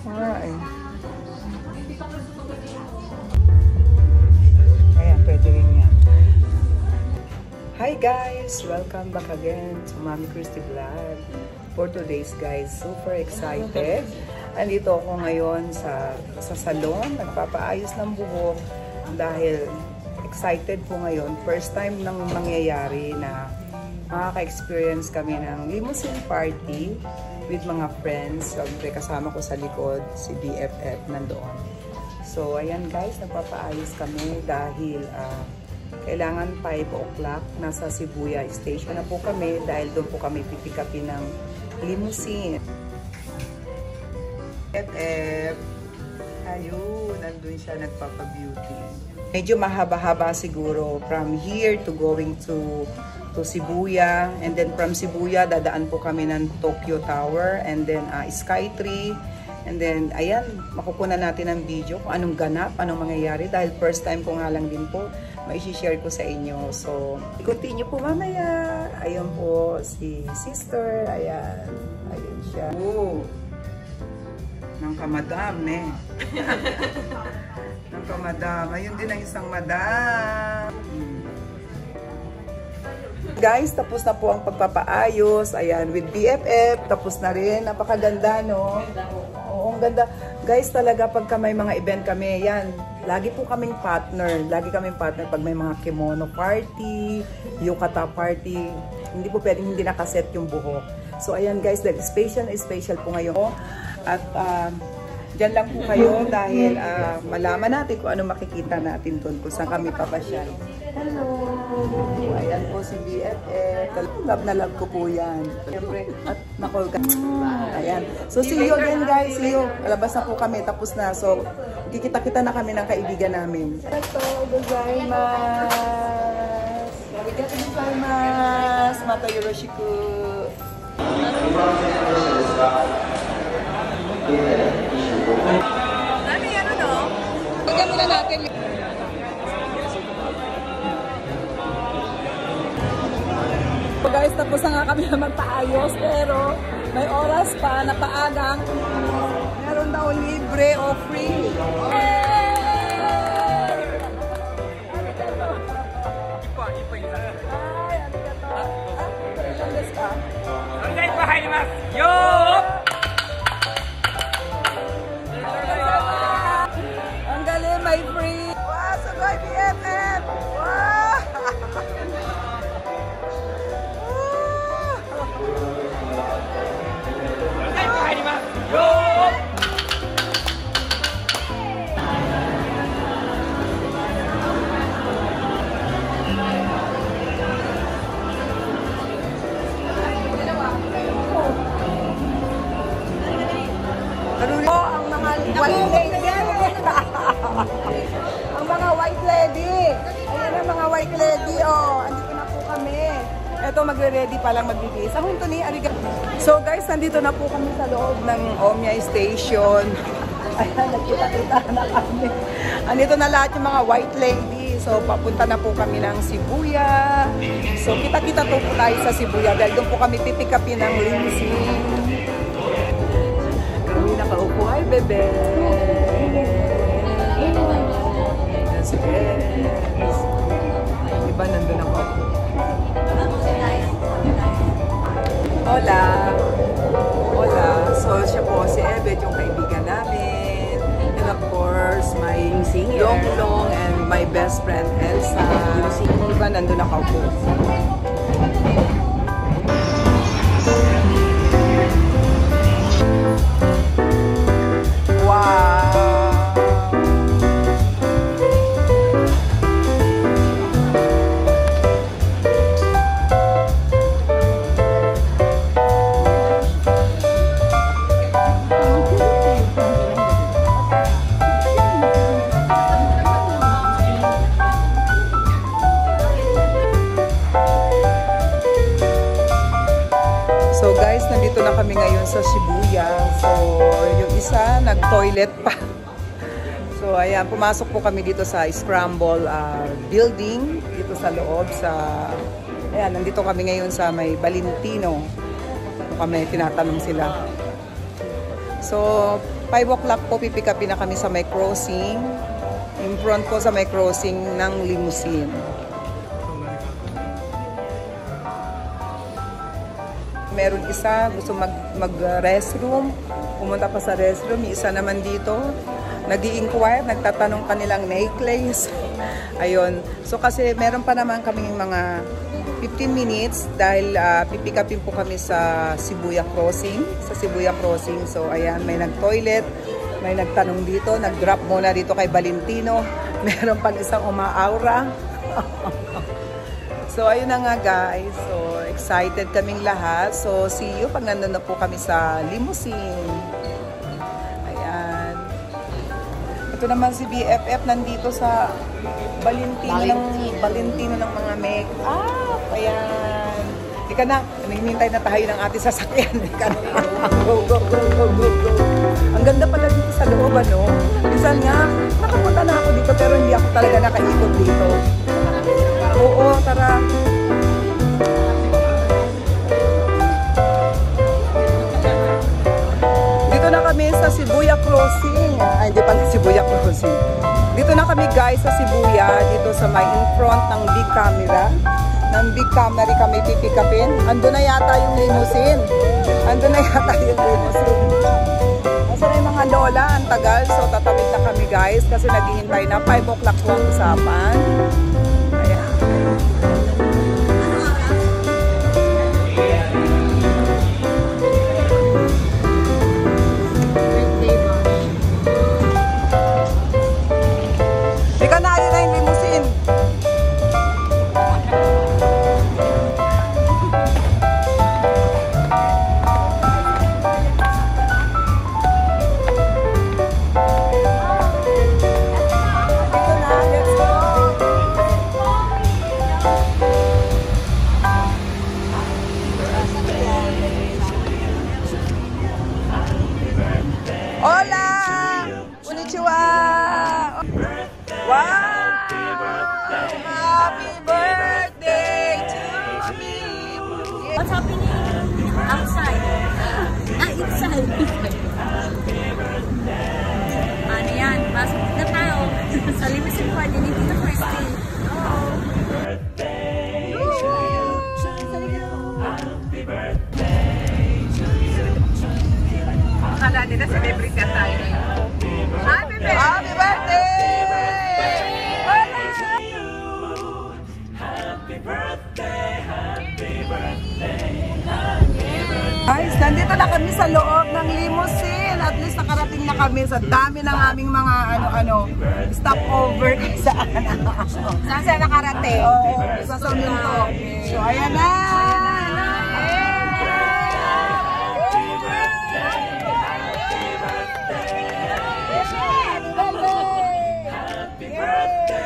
Ay. Ayan, pwede rin yan. Hi guys! Welcome back again to Mami Christy Vlog. For today's guys, super excited. Andito ako ngayon sa salon, nagpapaayos ng buhok dahil excited po ngayon. First time nang mangyayari na makaka-experience kami ng limousine party with mga friends. Siyempre kasama ko sa likod, si BFF nandoon. So ayan guys, nagpapaayos kami dahil kailangan 5 o'clock nasa Shibuya Station na po kami dahil doon po kami pipikapin ng limousine. BFF, ayun, nandun siya nagpapa-beauty. Medyo mahaba-haba siguro from here to going to Shibuya, and then from Shibuya dadaan po kami ng Tokyo Tower and then Skytree, and then ayan, makukunan natin ang video kung anong ganap, anong mangyayari dahil first time ko nga lang din po mai-share ko sa inyo. So, continue po mamaya. Ayun po si sister, ayan, ayun siya. Oh, ng kamadam eh. Ng kamadam, ayun din ang isang madam. Guys, tapos na po ang pagpapaayos. Ayan, with BFF, tapos na rin. Napakaganda, no? Oo, ang ganda. Guys, talaga pagka may mga event kami, yan, lagi po kaming partner. Lagi kaming partner pag may mga kimono party, yukata party. Hindi po pwedeng hindi nakaset yung buhok. So, ayan guys, special po ngayon. At, dyan lang po kayo dahil malaman natin kung ano makikita natin doon kung saan kami papasyal. Hello! Ayan po si BFF. Love na love ko po yan. Siyempre, at nakol ka. Ayan. So, see you again guys. See you. Alabas na po kami. Tapos na. So, kikita-kita na kami ng kaibigan namin. Ito, gozaimasu. Arigatou gozaimasu. Mata yoroshiku. Dami ano no? Bigyan muna natin. So guys, tapos na nga kami na magpaayos pero may oras pa na paagang meron daw libre o free. Ang galing, may free. Wow, sugoi BFF. Wow. White lady. Ang mga white lady. Ayan ang mga white lady. Oh, andito na po kami. Ito, magre-ready pa lang magbibis. Ang hunto ni arigato. So guys, nandito na po kami sa loob ng Omiya Station. Ayan, nagkita-kita na kami. Andito na lahat yung mga white lady. So, papunta na po kami ng Shibuya. So, kita-kita po tayo sa Shibuya dahil doon po kami pipikapin ng limousine. Nakaupo, ay bebe. Yes, yes. Iba nandun ako. Hola. Hola. So, siya po si Evet, yung kaibigan namin. And of course, my long and my best friend Elsa. Iba nandun ako po. So guys, nandito na kami ngayon sa Shibuya. So yung isa nag-toilet pa. So ayan, pumasok po kami dito sa Scramble building dito sa loob sa ayan, nandito kami ngayon sa may Valentino. Kami tinatanong sila. So, 5 o'clock po pipick upin na kami sa may crossing. In front po sa may crossing ng limousine. Meron isa gusto mag-restroom. Pumunta pa sa restroom. May isa naman dito. Nag-i-inquire, nagtatanong kanilang necklace. Ayun. So kasi meron pa naman kaming mga 15 minutes dahil pipick upin po kami sa Shibuya Crossing. Sa Shibuya Crossing. So ayan, may nag-toilet. May nagtanong dito, nag-drop muna dito kay Valentino. Meron pang isang umaaura. So, ayun na nga guys. So, excited kaming lahat. So, see you pag nandun na po kami sa limousine. Ayan. Ito naman si BFF nandito sa Valentino ng mga make-up. Ayan. Ika na, hinihintay na tayo ng ating sasakyan. Ika na. Go, go, go, go, go, go. Ang ganda pala dito sa loob, ano? Minsan nga, nakapunta na ako dito pero hindi ako talaga nakaikot dito. Oo, tara. Dito na kami sa Shibuya Crossing. Ay, hindi pala Shibuya Crossing. Dito na kami guys sa Shibuya, dito sa may in front ng big camera. Ng big camera kami pipikapin. Ando na yata yung limousine. Ando na yata yung limousine. Kasi na yung mga lola, ang tagal. So tatawid na kami guys kasi naghihintay na 5 o'clock po ang usapan. Ayan. Ika na, yun na yung limousine. Hola! Konnichiwa! Wow! Happy birthday to me! What's happening outside? Inside. Ano yan? Pasok na tao. Sa limousine pa, din dito Christy. Akala nila celebrity na tayo ngayon. Happy birthday! Happy birthday! Happy birthday! Happy birthday! Guys, nandito na kami sa loob ng limousine. At least nakarating na kami sa dami ng aming mga stopover saan. Saan saan nakarating? Oo, sa Sominto. So, ayan na!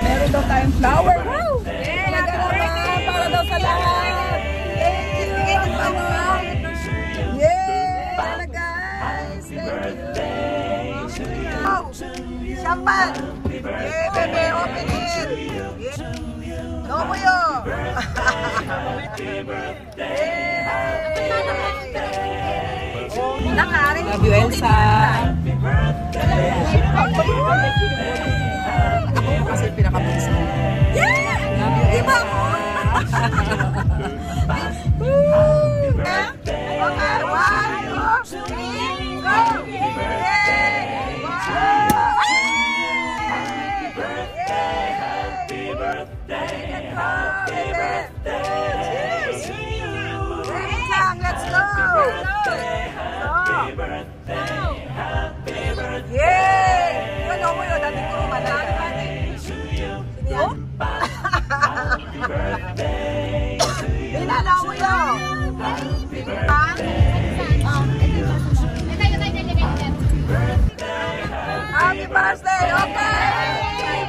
Meron daw tayong flower. Wow! Talaga naman, para daw sa lahat. Thank you! Yay! Sana guys! Thank you! Wow! Champagne! Yay, bebe! Open it! No mo yun! Love you, Elsa! Ako kasi pinakabilis mo. Yeah! Diba mo? Okay, 1, 2, 3, go! Yay! Happy birthday! Happy birthday! Happy birthday! Cheers! Let's go! Happy birthday! Happy birthday! Yay! Yun, no mo yun. Dati ko rumanan. Sinihan? Happy birthday! Inala mo yun. Ha? Happy birthday! Okay!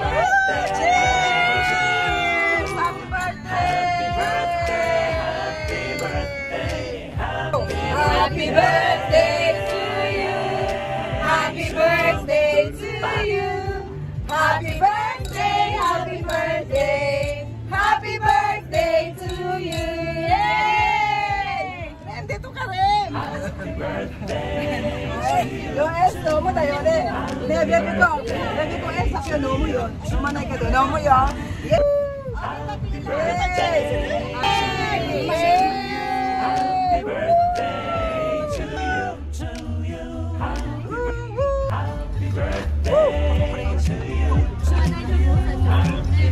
Cheers! Happy birthday! Happy birthday to you! Happy birthday to you! Happy birthday! Happy birthday! Happy birthday to you! Yay! Nandito ka rin! Happy birthday! Go! tayo ulit. Bebe ko. Bebe ko, sakyo, no mo yun. Sumanay ka doon, no mo yun. Yay!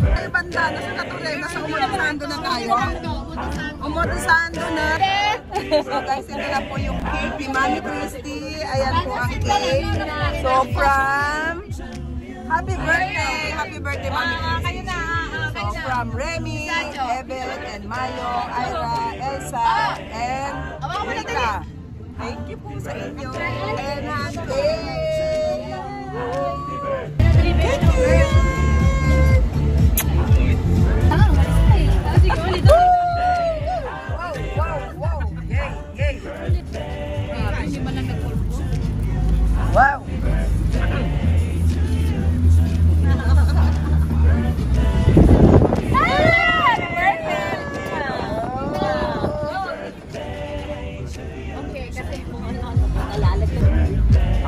Ay, banda, nasa katuloy, nasa Umotosando na tayo. Umotosando na. So guys, ito na po yung cake ni Mami Christy. Ayan po ang cake. So from Happy birthday Mami Christy. So from Remy, Eben, and Mayo, Ira, Elsa, and Rika. Thank you po sa inyo. And happy birthday! Wow!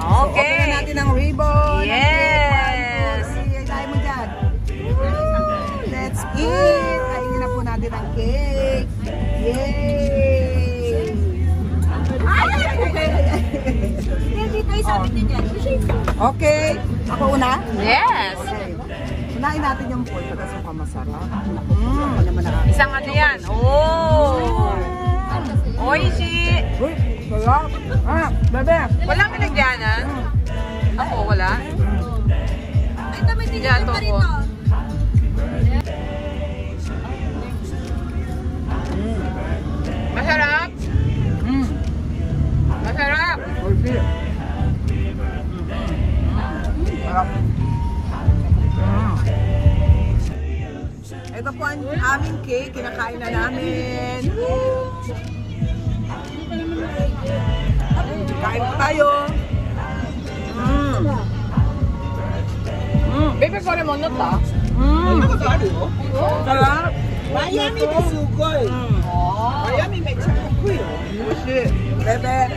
Okay na natin ang ribbon. Yes! Ilagay mo dyan. Let's eat! Kainin na po natin ang cake. Yay! Okay. Ako una? Yes! Okay. Unahin natin yung pork kasi mukhang masarap. Isang ano yan? Oh! Oishi! Uy, sarap. Bebe. Walang nilagyanan? Ako, wala? Yan, toko. Masarap? Masarap? Okay. Sarap. Ito po ang aming cake. Kinakain na namin. Kain po tayo. Baby, ko rin mo not ah. Sarap. Miami ですごい。Miami めっちゃかっこいいよ。おいしい。Bebe.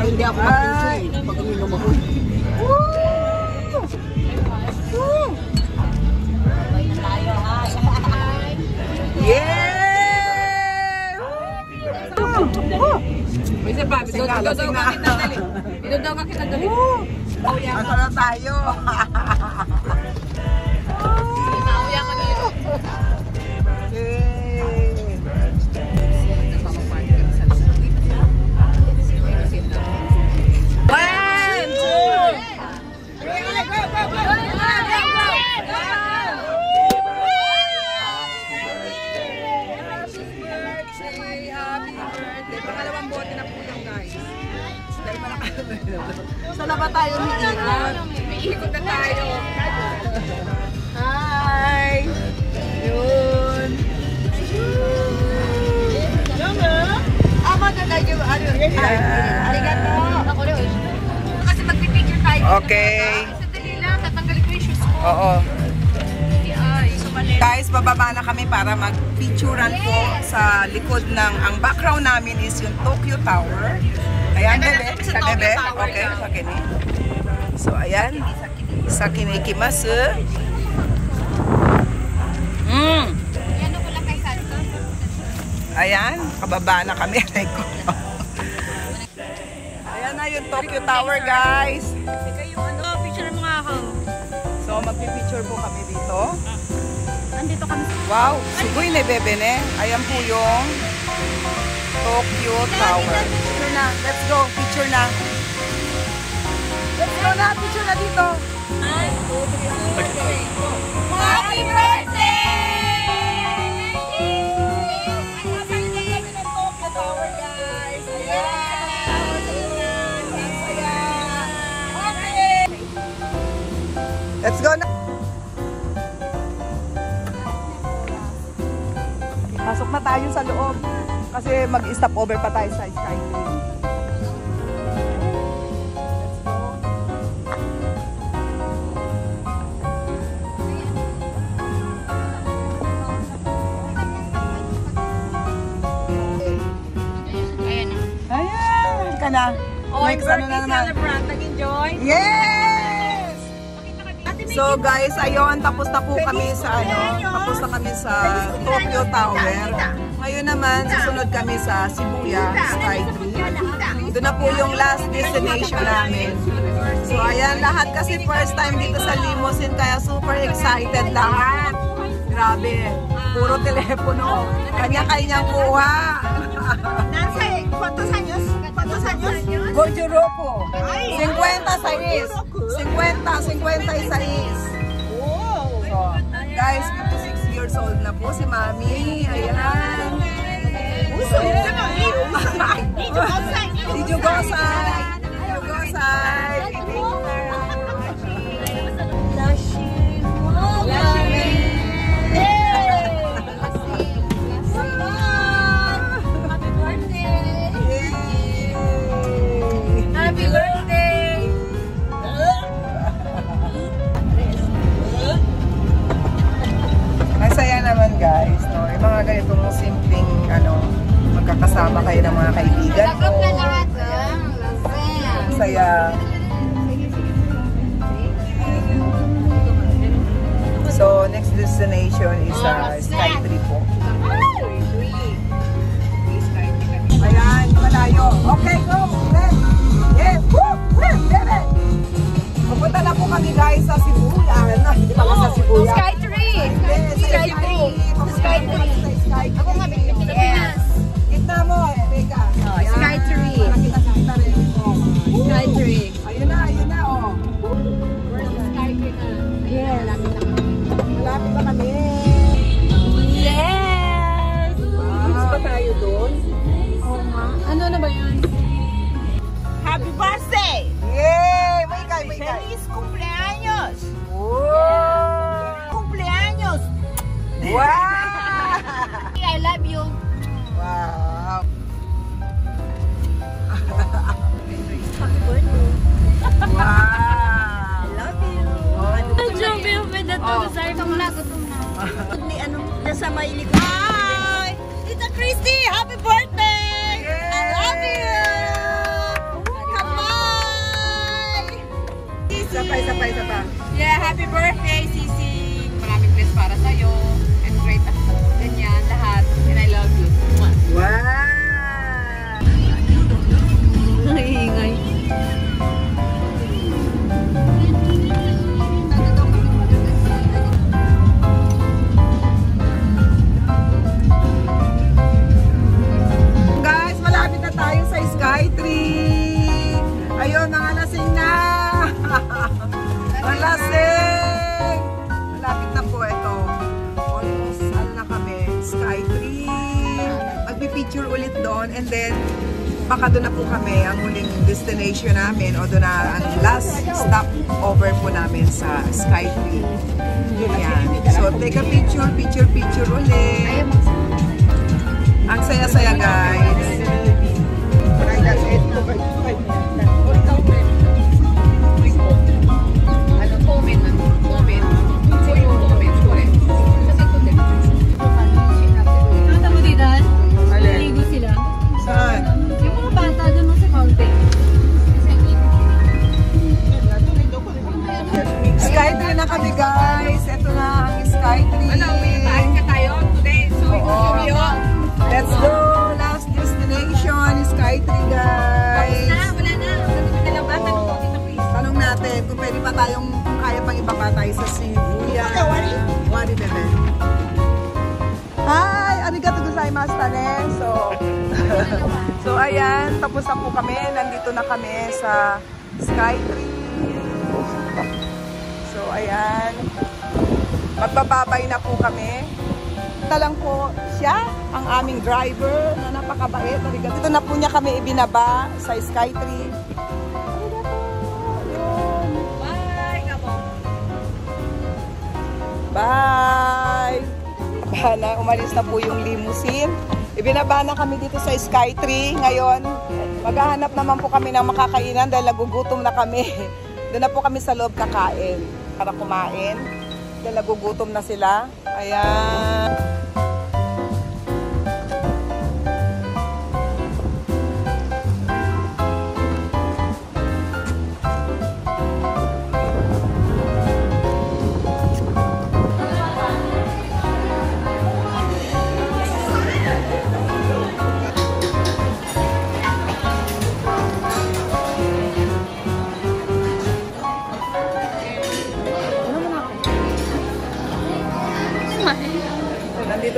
Hindi ako mapusoy pag uminom ako. Yay! May isa pa, binudaw nga kita dali. Binudaw nga kita dali. Asa na tayo? Nauya ka dito. Saan na ba tayo umiikot? Iikot na tayo. Hi! Yun! Maganda yung ano. Arigato! Kasi magpipicture tayo. Okay. Sandali lang, tatanggalin ko yung shoes ko. Oo. Ay, sumalit. Guys, bababa na kami para mag-picturean po sa likod ng, ang background namin is yung Tokyo Tower. Ayan, bebe. Sa bebe. Okay, sa kini. So, ayan. Sa kinikimasu. Ayan, kababa na kami. Ayan na yung Tokyo Tower, guys. Picture mo nga ako. So, magpipicture po kami dito. Andito kami. Wow, sugoy na bebe ne. Ayan po yung Tokyo Tower. Picture na. Let's go. Picture na. Let's go na. Picture na dito. Happy birthday! Let's go na. Pasok na tayo sa loob. Kasi mag-stop over pa tayo sa Skytree. Ayan. Ayan. na. Oh, Next ano na naman. celebrant. Nag-enjoy. Yes! So guys, ayun, tapos na po kami sa tapos na kami sa Tokyo Tower. Ngayon naman, susunod kami sa Shibuya Skytree. Doon na po yung last destination namin. So ayan, lahat kasi first time dito sa limousine, kaya super excited lahat. Grabe, puro telepono. Kanya-kanyang kuha. ¿Cuántos años? ¿Cuántos años? Gojuroku. 56. 56. Wow. So, guys, 56 years old na po si Mami. Ayan. Dijugosai. Happy birthday! Masaya naman guys, no? Yung mga ganitong simpleng magkakasama kayo ng mga kaibigan mo. Masaya. So, next destination is Skytree po. Ayan, malayo. Okay, go! Let's! Yes! Woo! Woo! Bebe! Pupunta na po kami guys sa Shibuya. Hindi pa sa Shibuya. Skytree! Skytree! Ako nga, Pilipinas. Gitna mo, Rebecca. Skytree. Kita rin. Skytree. Ayun na, oh. Yes. Malapit na kami. Yes! Goods pa tayo doon? Oo nga. Ano na ba yun? Happy birthday! Yay! May kay. ¡Feliz cumpleaños! Wow! ¡Cumpleaños! Wow! I love you. Wow! Happy birthday. Wow! Love you! Joke yung pinatulog. Gutom na. Ni nasa may likod. Hi! Tita Christy! Happy birthday! I love you! Come on! Isa pa. Yeah, happy birthday, Sisi. Maraming bless para sa'yo. And great ganyan, lahat. And I love you. Wow! Ingay. Guys, malapit na tayo sa Skytree. Ayun, nangalasing na. Malasing. Malapit na po ito. Almost, na kami, Skytree. Magpipicture ulit doon and then baka doon na po kami ang huling destination namin o doon na ang last stop over po namin sa Skytree. Yan. So, take a picture ulit. Ang saya-saya guys. Nakita mo dito? Naligo sila. Saan? Yung mga bata doon sa fountain. Skytree na kami guys. Ito na ang Skytree. ka tayo today. So, Oo. Let's go! Last destination is Skytree guys. wala na. Dalang bata ng Tita Chris. Tanong natin kung pwede pa tayong, kung kaya pang ibaba tayo sa Shibuya. Wari bebe. Hi! Arigato gozaimasu tane. So ayan, tapos na po kami. Nandito na kami sa Skytree. So ayan. Magbababay na po kami. Ito lang po siya, ang aming driver na napakabait. Dito na po niya kami ibinaba sa Skytree. Bye, Gabo. Bye! Umalis na po yung limousine. Ibinaba na kami dito sa Skytree. Ngayon, maghahanap naman po kami ng makakainan dahil nagugutom na kami. Doon na po kami sa loob kakain para kumain. Dahil nagugutom na sila. Ayan.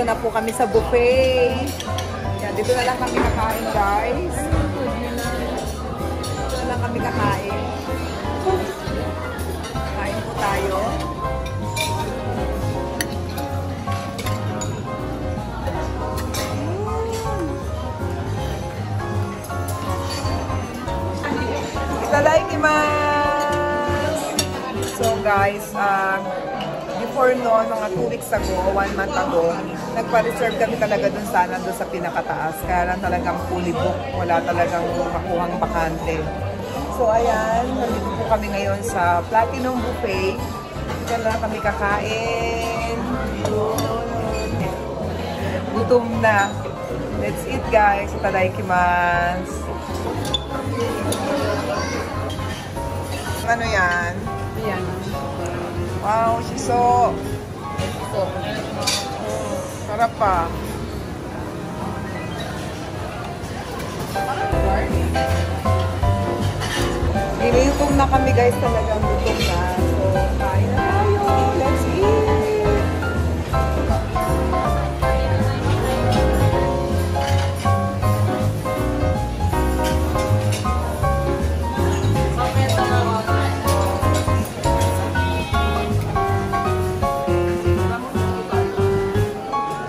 nandito na po kami sa buffet. Yan, dito na lang kami kakain, guys. Dito na lang kami kakain. Kain po tayo. Itadakimasu! So guys, before noon, mga 2 weeks ago, 1 month ago, nagpa-reserve kami talaga dun sana doon sa pinakataas. Kaya lang talagang fully book. Wala talagang makuhang bakante. So ayan, nandito po kami ngayon sa Platinum Buffet. Diyan lang kami kakain. Gutom na. Let's eat guys. Itadakimasu! Ano yan? Ayan. Wow, shiso. Sarap pa. Gutom na kami guys, talagang gutom na. So, kain na tayo. Let's eat!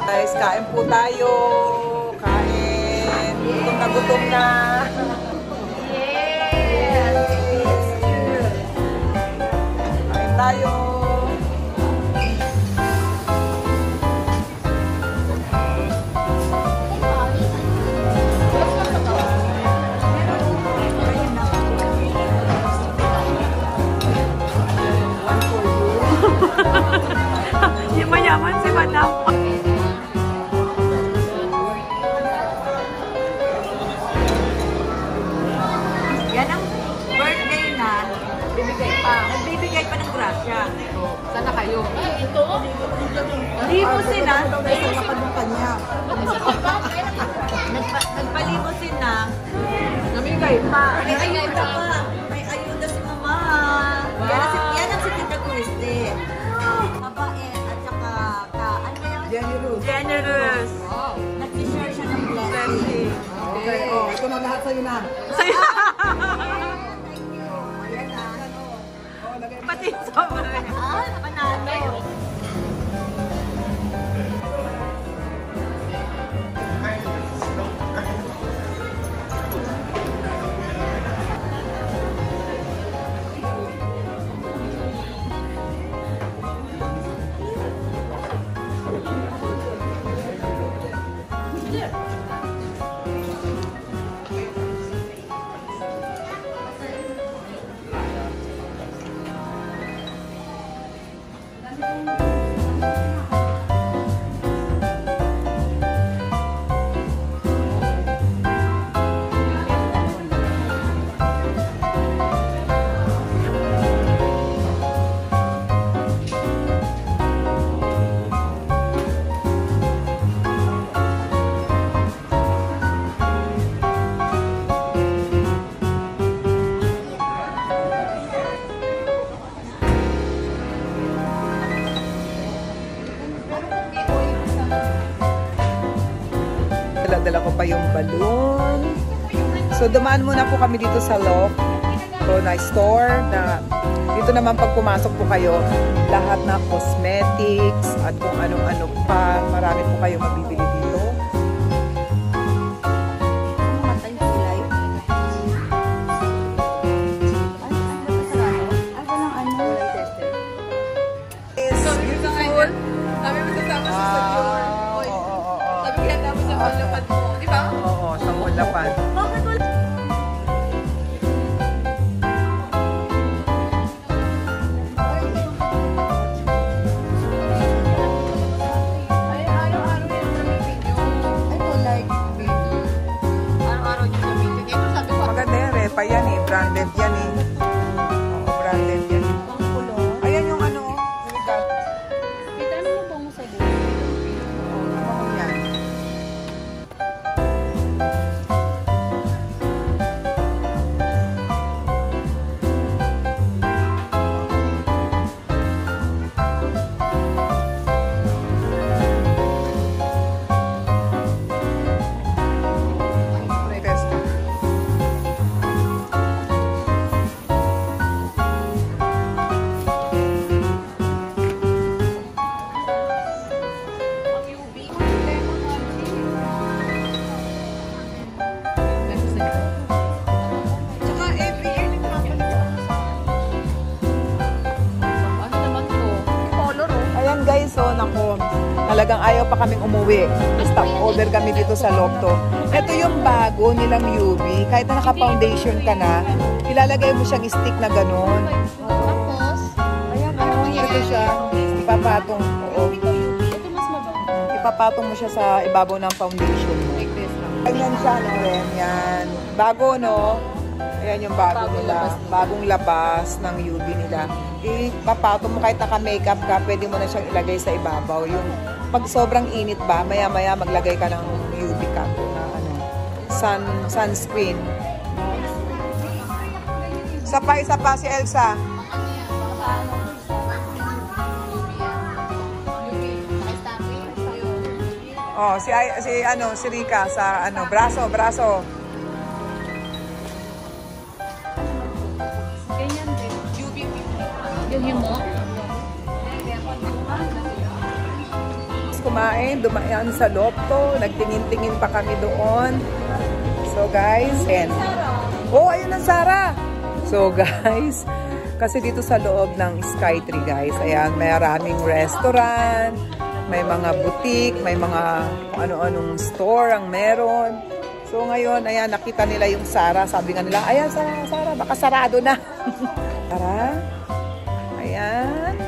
Guys, kain po tayo. Kain. Gutom na gutom na. Kain tayo. Yung mayaman si Madam. Yan ang birthday na bibigay pa. Nagbibigay pa ng grasya. Sana kayo. Ito? Limusin na. Nagpalimusin na. Namigay pa. May ayuda pa. May ayuda si Mama. Yan ang si Tita Christy. Mabait at saka ano yan? Generous. Wow. Nag-share siya ng blessing. Okay, oh, ito na lahat sa'yo na. Sa'yo. Thank you. Ayan na. Oh, lagay mo. Pati sobrang. Panalo. Dala ko pa yung balloon. So, dumaan muna po kami dito sa Loft. So, na store na dito naman pag pumasok po kayo, lahat na cosmetics at kung anong-ano pa. Marami po kayong mabibili dito. It's beautiful. Sabi mo kasama siya sa Dior. Sabi kaya namin sa Olapan mo. Di ba? Oo, sa Olapan. Bakit wala? Ay, araw-araw yung namimili. Talagang ayaw pa kaming umuwi. Stop over kami dito sa Lopto. Ito yung bago nilang UV. Kahit na naka-foundation ka na, ilalagay mo siyang stick na gano'n. Tapos, Ayan, ito siya. Ipapatong. Oo. Ipapatong mo siya sa ibabaw ng foundation mo. Ganyan siya, no, Ren? Yan. Bago, no? Ayan yung bago nila. Bagong labas ng UV nila. Ipapatong mo kahit naka-makeup ka, pwede mo na siyang ilagay sa ibabaw. Yung pag sobrang init ba, maya-maya maglagay ka ng UV cap na sunscreen. Isa pa si Elsa. Oh, si Rika sa braso. ganyan din. Ganyan mo? Kumain, dumaan sa Lopto, nagtingin-tingin pa kami doon. So guys, ayun ang Sara. So guys, kasi dito sa loob ng Skytree guys, ayan, may maraming restaurant, may mga boutique, may mga ano-anong store ang meron. So ngayon, ayan, nakita nila yung Sara. Sabi nga nila, ayan, Sara, baka sarado na. Tara. Ayan.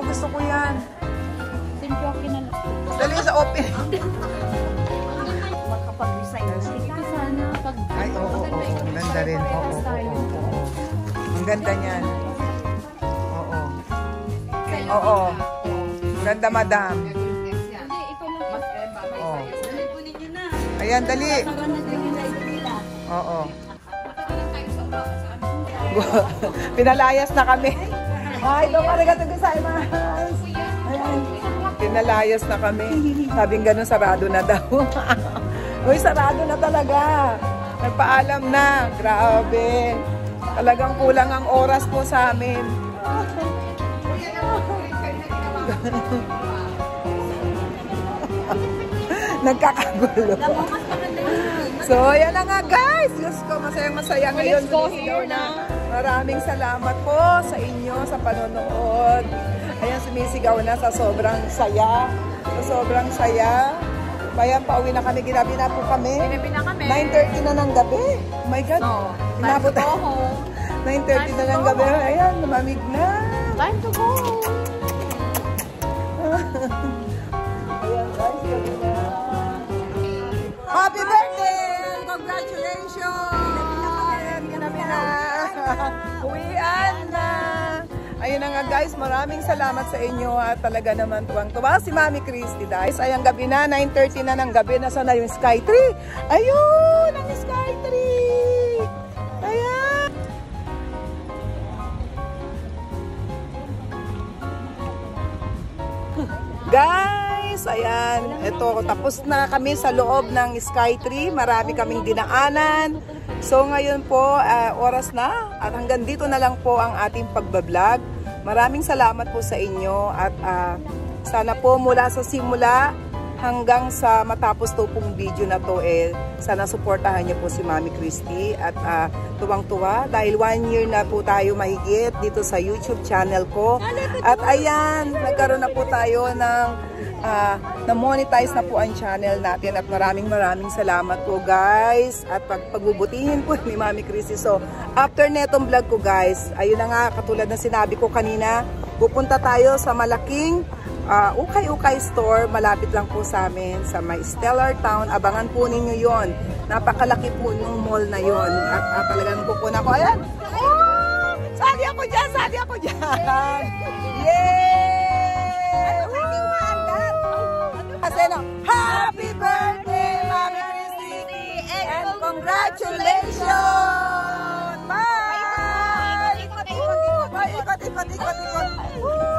Gusto ko yan. Simple na lang. Dali sa open. Makapag-resign. Ito sana pag... Ay, oo. Ganda rin. Oo. Ang ganda niyan. Oo. Ganda, madam. Hindi, ikaw lang. Oo. Kunin nyo na. Ayan, dali. Oo. Pinalayas na kami. Ay, doon arigato gozaimasu. Ayan. Pinalayas na kami. Sabing gano'n, sarado na daw. Uy, sarado na talaga. Nagpaalam na. Grabe. Talagang kulang ang oras po sa amin. Nagkakagulo. So, yan na nga guys. Diyos ko, masayang-masaya ngayon. Maraming salamat po sa inyo sa panonood. Ayan, sumisigaw na sa sobrang saya. Kaya pauwi na kami. Ginabi na po kami. 9:30 na ng gabi. Oh my God. No, Inabot time to go home. 9:30 na ng gabi. Ayan, lumamig na. Time to go. Ayan guys, gabi na. Happy birthday! Congratulations! Gabi na. Uwian na. Ayun na nga guys, maraming salamat sa inyo at talaga naman tuwang-tuwa si Mami Christy guys. Ayang gabi na, 9:30 na ng gabi. Nasaan na yung Skytree? Ayun, ang Skytree! Ayan! Guys, ayan, ito, tapos na kami sa loob ng Skytree. Marami kaming dinaanan. So ngayon po, oras na at hanggang dito na lang po ang ating pagbablog. Maraming salamat po sa inyo at sana po mula sa simula hanggang sa matapos to pong video na to, sana suportahan niyo po si Mami Christy at tuwang-tuwa dahil 1 year na po tayo mahigit dito sa YouTube channel ko. At ayan, nagkaroon na po tayo ng na-monetize na po ang channel natin at maraming salamat po guys at pagbubutihin po ni Mami Christy. So after netong vlog ko guys, ayun na nga, katulad ng sinabi ko kanina, pupunta tayo sa malaking ukay-ukay store, malapit lang po sa amin sa may Stellar Town. Abangan po ninyo yon. Napakalaki po yung mall na yon at talagang pupunan ko. Ayan! Oh! Sali ako dyan! Yay! Kasi no, happy birthday, Mami Christy! And congratulations! Bye! ikot, ikot, ikot.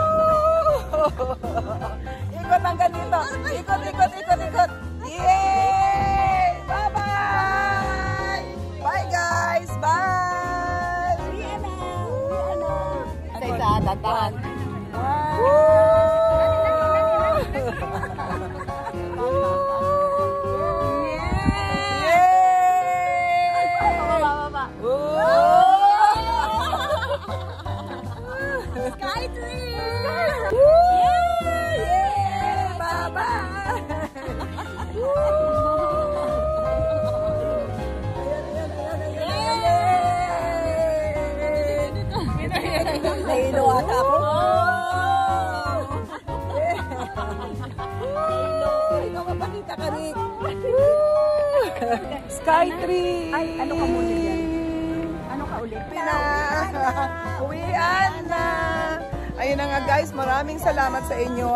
Ikot hanggang dito. Ikot, ikot, ikot, ikot. Yay! Bye-bye! Bye, guys! Bye! Isa-isa, dandahan. Nahilo ata ako. Ikaw mapakita ka rin. Skytree! Ay, ano ka muna yan? Ano ka ulit? Uwian na! Ayun na nga guys, maraming salamat sa inyo.